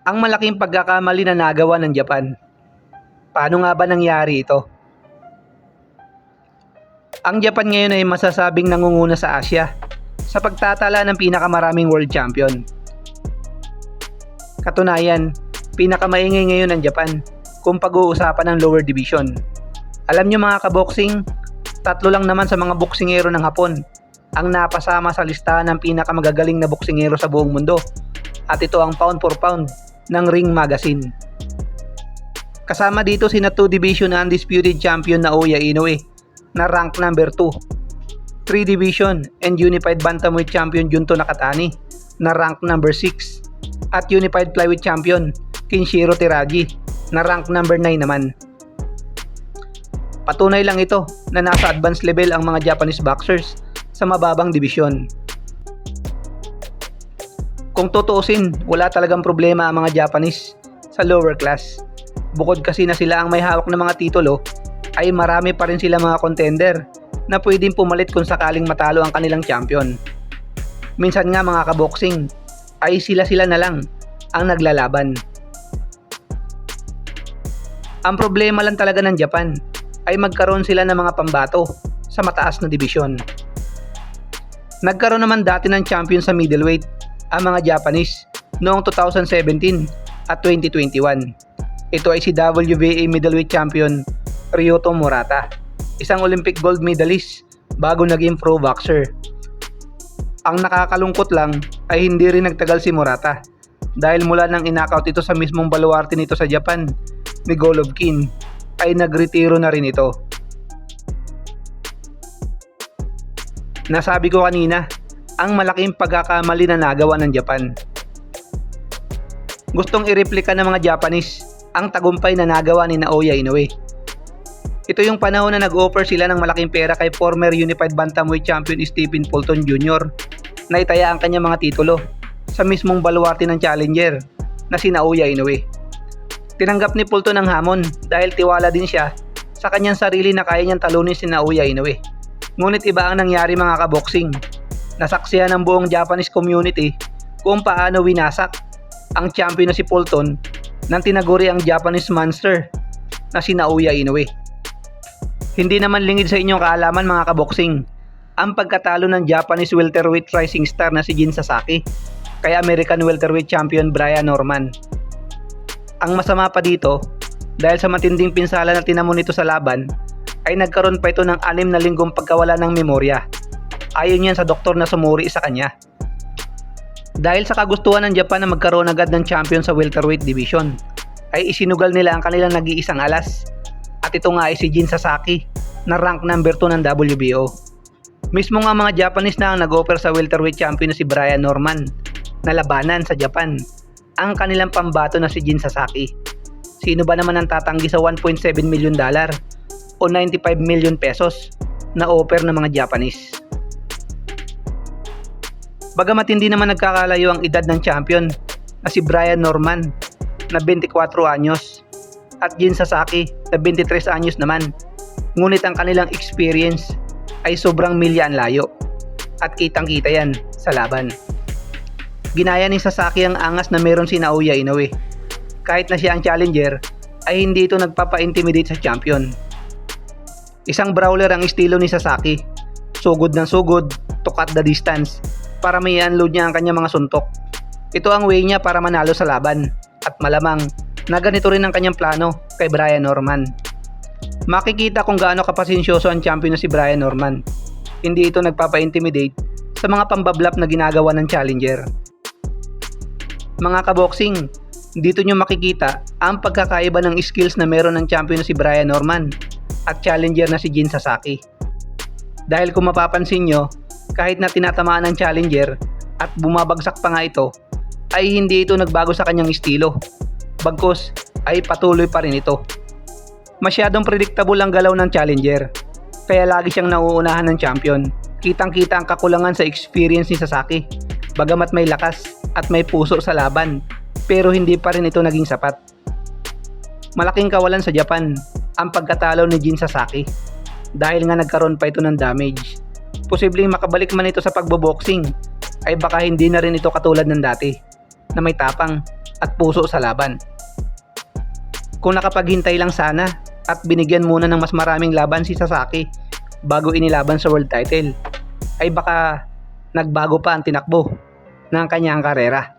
Ang malaking pagkakamali na nagawa ng Japan. Paano nga ba nangyari ito? Ang Japan ngayon ay masasabing nangunguna sa Asia sa pagtatala ng pinakamaraming world champion. Katunayan, pinakamaingay ngayon ang Japan kung pag-uusapan ng lower division. Alam nyo mga kaboxing, 3 lang naman sa mga boksingero ng Hapon ang napasama sa listahan ng pinakamagagaling na boksingero sa buong mundo, at ito ang pound for pound ng Ring Magazine. Kasama dito sina 2 division na undisputed champion na Naoya Inoue na rank number 2, 3 division and unified bantamweight champion Junto Nakatani na rank number 6, at unified flyweight champion Kenshiro Teraji na rank number 9 naman. Patunay lang ito na nasa advanced level ang mga Japanese boxers sa mababang dibisyon. Kung tutuusin, wala talagang problema ang mga Japanese sa lower class. Bukod kasi na sila ang may hawak ng mga titulo, ay marami pa rin sila mga contender na pwedeng pumalit kung sakaling matalo ang kanilang champion. Minsan nga mga kaboxing, ay sila na lang ang naglalaban. Ang problema lang talaga ng Japan ay magkaroon sila ng mga pambato sa mataas na dibisyon. Nagkaroon naman dati ng champion sa middleweight ang mga Japanese noong 2017 at 2021. Ito ay si WBA middleweight champion Ryota Murata, isang Olympic gold medalist bago naging pro boxer. Ang nakakalungkot lang ay hindi rin nagtagal si Murata dahil mula nang inakaut ito sa mismong baluarte nito sa Japan ni Golovkin ay nagretiro na rin ito. Nasabi ko kanina, ang malaking pagkakamali na nagawa ng Japan. Gustong ireplika ng mga Japanese ang tagumpay na nagawa ni Naoya Inoue. Ito yung panahon na nag-offer sila ng malaking pera kay former unified bantamweight champion Stephen Fulton Jr. na itaya ang kanyang mga titulo sa mismong baluarte ng challenger na si Naoya Inoue. Tinanggap ni Fulton ang hamon dahil tiwala din siya sa kanyang sarili na kaya niyang talunin si Naoya Inoue. Ngunit iba ang nangyari mga kaboxing. Nasaksihan ng buong Japanese community kung paano winasak ang champion na si Fulton nang tinaguri ang Japanese monster na si Naoya Inoue. Hindi naman lingid sa inyong kaalaman mga kaboxing ang pagkatalo ng Japanese welterweight rising star na si Jin Sasaki kay American welterweight champion Brian Norman. Ang masama pa dito, dahil sa matinding pinsala na tinamo nito sa laban, ay nagkaroon pa ito ng 6 na linggong pagkawala ng memorya. Ayon yan sa doktor na sumuri sa kanya. Dahil sa kagustuhan ng Japan na magkaroon agad ng champion sa welterweight division, ay isinugal nila ang kanilang nag-iisang alas. At ito nga ay si Jin Sasaki na rank number 2 ng WBO. Mismo nga mga Japanese na ang nag-offer sa welterweight champion na si Brian Norman na labanan sa Japan ang kanilang pambato na si Jin Sasaki. Sino ba naman ang tatanggi sa $1.7 million o 95 million pesos na offer ng mga Japanese? Bagamat hindi naman nagkakalayo ang edad ng champion na si Brian Norman na 24 anyos at Jin Sasaki na 23 anyos naman, ngunit ang kanilang experience ay sobrang milya ang layo at kitang-kita yan sa laban. Ginaya ni Sasaki ang angas na meron si Naoya Inoue. Kahit na siya ang challenger, ay hindi ito nagpapa-intimidate sa champion. Isang brawler ang estilo ni Sasaki, sugod ng sugod to cut the distance para may unload niya ang kanyang mga suntok. Ito ang way niya para manalo sa laban, at malamang na ganito rin ang kanyang plano kay Brian Norman. Makikita kung gaano kapasensyoso ang champion na si Brian Norman. Hindi ito nagpapa-intimidate sa mga pambablap na ginagawa ng challenger. Mga kaboxing, dito nyo makikita ang pagkakaiba ng skills na meron ng champion na si Brian Norman at challenger na si Jin Sasaki. Dahil kung mapapansin nyo, kahit na tinatamaan ng challenger at bumabagsak pa nga ito, ay hindi ito nagbago sa kanyang estilo. Bagkus ay patuloy pa rin ito. Masyadong predictable ang galaw ng challenger, kaya lagi siyang nauunahan ng champion. Kitang-kita ang kakulangan sa experience ni Sasaki, bagamat may lakas at may puso sa laban, pero hindi pa rin ito naging sapat. Malaking kawalan sa Japan ang pagkatalo ni Jin Sasaki dahil nga nagkaroon pa ito ng damage. Posibleng makabalik man ito sa pagboboxing, ay baka hindi na rin ito katulad ng dati na may tapang at puso sa laban. Kung nakapaghintay lang sana at binigyan muna ng mas maraming laban si Sasaki bago inilaban sa world title, ay baka nagbago pa ang tinakbo ng kanyang karera.